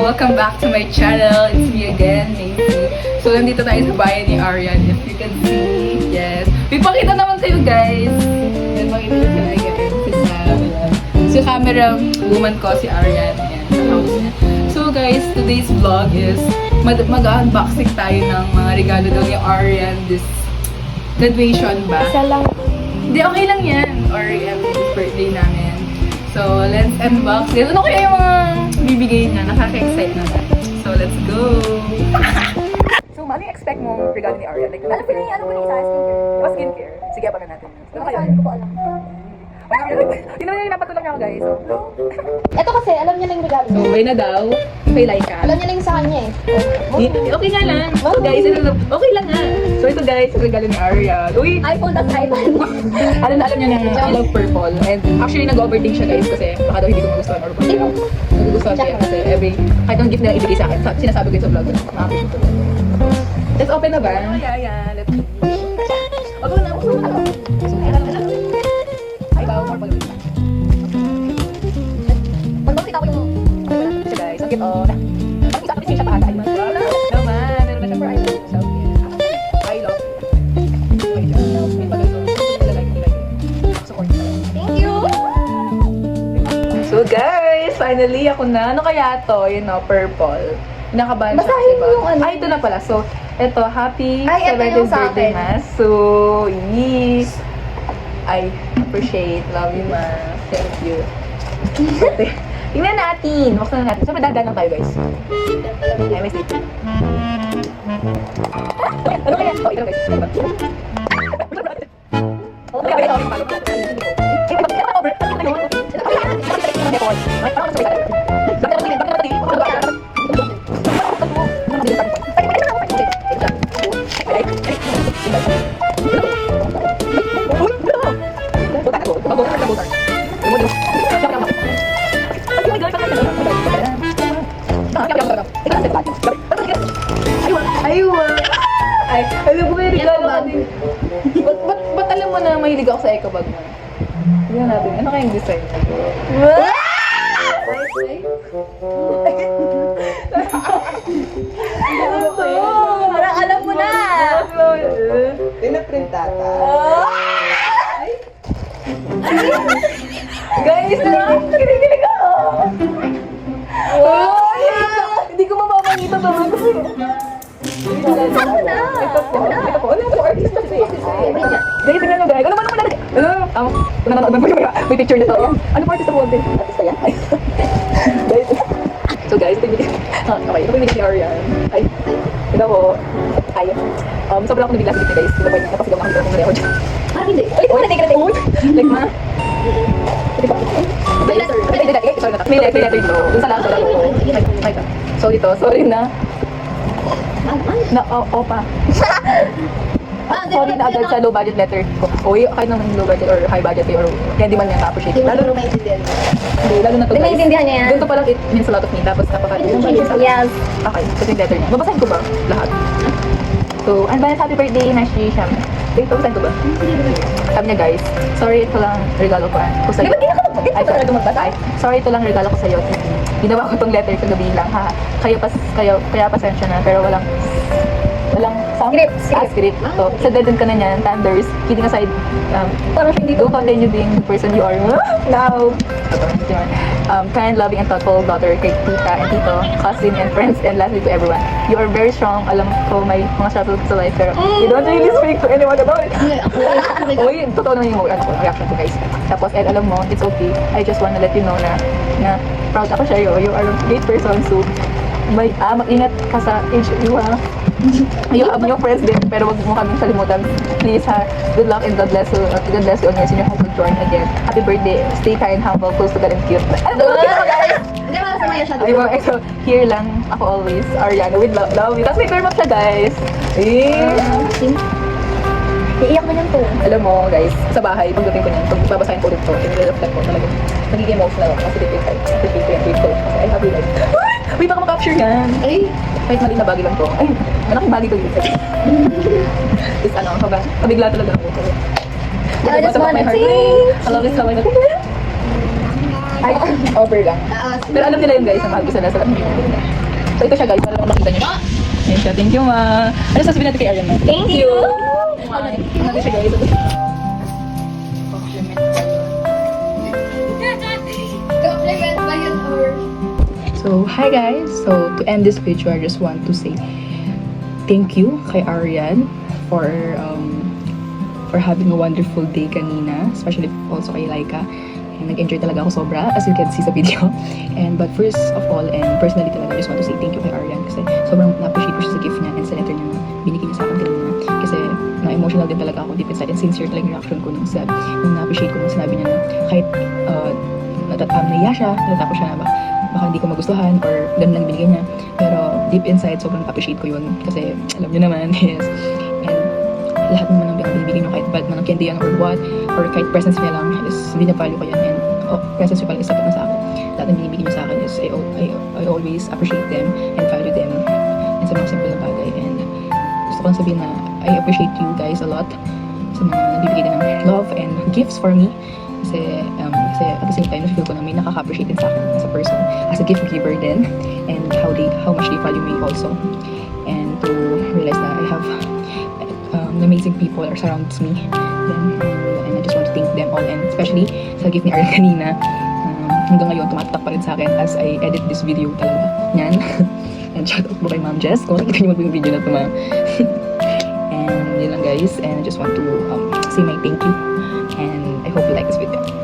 welcome back to my channel. It's me again, Macy. So, nandito tayo sa bayan ni Arian. If you can see, yes. May pakita naman kayo, guys. May pakita nyo sila, guys. Si camera woman ko, si Arian. Ayan, sa house niya. So, guys, today's vlog is mag-unboxing tayo ng mga regalo daw ni Arian this graduation ba? Isa lang. Hindi, okay lang yan. Or this birthday namin. So, let's unbox it. Ano kaya yung mga bibigay niya? Nakaka-excite naman. So, let's go! So, ano yung expect mong regalo ni Arian? Like, Ano po yung isa? Skincare? oh, skincare. Sige, abangan natin. Ano kaya? Hindi ko po alam. Hindi naman yung napatulong niya ako, guys. So, Ito kasi, alam niya na yung regalo. so may na daw. Kay Laika. Alam niya na yung sa kanya eh. Okay nga lang. So, guys, okay lang nga. So, ito guys, yung regalo ni Arian. Uy! iPhone tas iPhone. Alam na alam niya na I love purple. And actually, nag-overthink siya guys kasi baka daw hindi ko magustuhan or baka nagugustuhan siya kasi kahit ang gift nila ibigay sa akin, sinasabi ko sa vlog, makapit ko. Let's open na ba? Yeah. Let's go. Wag mo na. Ay, bawa mo pala. Pagpapakita ko yung... So guys, ang gift oh. Parang isa kasi siya pa ata. Ay, naman. Meron na siya for iPhone. So, I love you. May pag-aso. Support. Thank you! So guys, finally ako na. Ano kaya to? You know, purple. Nakabahan siya Basahin kasi mo yung ano. Ay, ito na pala. So, ito, happy Ay, ito 7th yung sa birthday, akin. ma. So, I appreciate. Love you, ma. Thank you. Okay. Tingnan natin. Buksan na natin. So, madagdagan lang tayo, guys. Ay, may sleep. Ano kaya? Oh, ito, guys. Ay, alam mo may regalo ka din. Ba't alam mo na mahilig ako sa eco bag mo? Tignan natin. Ano kayang design? Ano to? Parang alam mo na! Pinaprintata. Guys, kinikilig ako! Oh, hindi ko mapapangita to kasi... Ito po. Ano po? Artist na siya. Guys, tingnan nyo guys. Ano? Nanonood mo yung may picture nito. Ano po artist na po? Artist yan? Guys. So guys, ito yung okay, ito yung binigay ni Arian. Ay, ito po. Ay, sobrang ako nabigla sa gitna guys. Ito po yung napasigaw na ako dito. Parang hindi. Ay, like ma. May letter dito. Dun sa lahat ko. So dito, sorry na. Opa. Sorry na agad sa low budget letter ko. Uy, kahit naman low budget or high budget or kaya di man niya ka-appreciate. Lalo na maintindihan. Hindi, lalo na to Hindi guys. maintindihan niya yan. Ganito pa lang it means a lot of me. Tapos Yes. Okay, ito yung letter niya. Babasahin ko ba? Lahat. So, advance happy birthday, Nashi Sham. Wait, babasahin ko ba? Sabi niya guys, sorry ito lang regalo ko sa'yo. Ay, sorry ito lang regalo ko sa'yo. Ginawa ko tong letter kagabi lang ha. Kaya pasensya na pero walang sound? Script. So, sa dadun ka na niyan, thunders, kidding aside, Parang siya hindi go continue being the person you are now. Kind, loving, and thoughtful daughter kay tita and tito, cousin and friends, and lastly to everyone. You are very strong. Alam ko may mga struggles sa life, pero you don't really speak to anyone about it. Uy, totoo naman yung reaction ko guys. Tapos, and alam mo, it's okay. I just wanna let you know na proud ako sa'yo. You are a great person, so mag-ingat ka sa age you ha. You have new friends din, pero wag mo kaming kalimutan. Please ha, good luck and God bless you on your senior high school journey again. Happy birthday, stay kind, humble, close to God and cute. Ano ba? Hindi ba sa maya siya? Ay, mga so, here lang, ako always, Ariana, with love you. Tapos may turn up siya guys. Iiyak mo niyan to. Alam mo guys, sa bahay, pagdating ko niyan, pag babasahin ko ulit to, i-reflect ko talaga. Nagiging emotional ako kasi dito yung grateful. Kasi I have you like, uy, baka makapture yan. Ay, Kahit mali na bagay lang to. Ay, malaking bagay to dito. Is ano, kabigla talaga ako. I just wanna sing. I love this how I Ay, offer lang. Pero alam nila yun guys, na mahal ko sila sa lahat. So ito siya guys, para lang makita nyo. Ayan siya, thank you ma. Ano sasabihin natin kay Arian ma? Thank you! Ano siya guys? Compliment ba yun or? So, hi guys! So, to end this video, I just want to say thank you kay Arian for having a wonderful day kanina, especially also kay Laika. And nag-enjoy talaga ako sobra, as you can see sa video. But first of all, and personally talaga, I just want to say thank you kay Arian kasi sobrang na-appreciate ko siya sa gift niya and sa letter niya na binigay niya sa akin kanina. Kasi na-emotional din talaga ako deep inside and sincere talaga yung reaction ko nung na-appreciate ko nung sinabi niya na kahit naiya siya, natapos siya na baka hindi ko magustuhan or ganun lang binigay niya. Pero deep inside, sobrang appreciate ko yun kasi alam niyo naman, yes. And lahat naman ng binibigay niyo, kahit bad man ang candy yan or what, or kahit presence niya lang, is binavalue ko yan. And presence niya pala is sapat na sa akin. Lahat ng binibigay niyo sa akin is I always appreciate them and value them and sa mga simple na bagay. And gusto ko lang sabihin na I appreciate you guys a lot sa mga nagbibigay din ng love and gifts for me. Kasi at the same time, na-feel ko na may nakaka-appreciate din sa akin as a person, as a gift giver din, and how much they value me also. And to realize that I have amazing people that surrounds me. And I just want to thank them all, and especially sa gift ni Arian kanina. Hanggang ngayon, tumatatak pa rin sa akin as I edit this video talaga. Yan. And shout out po kay Ma'am Jess kung nakita niyo yung video na ito, ma'am. And yun lang guys, and I just want to say my thank you. And I hope you like this video.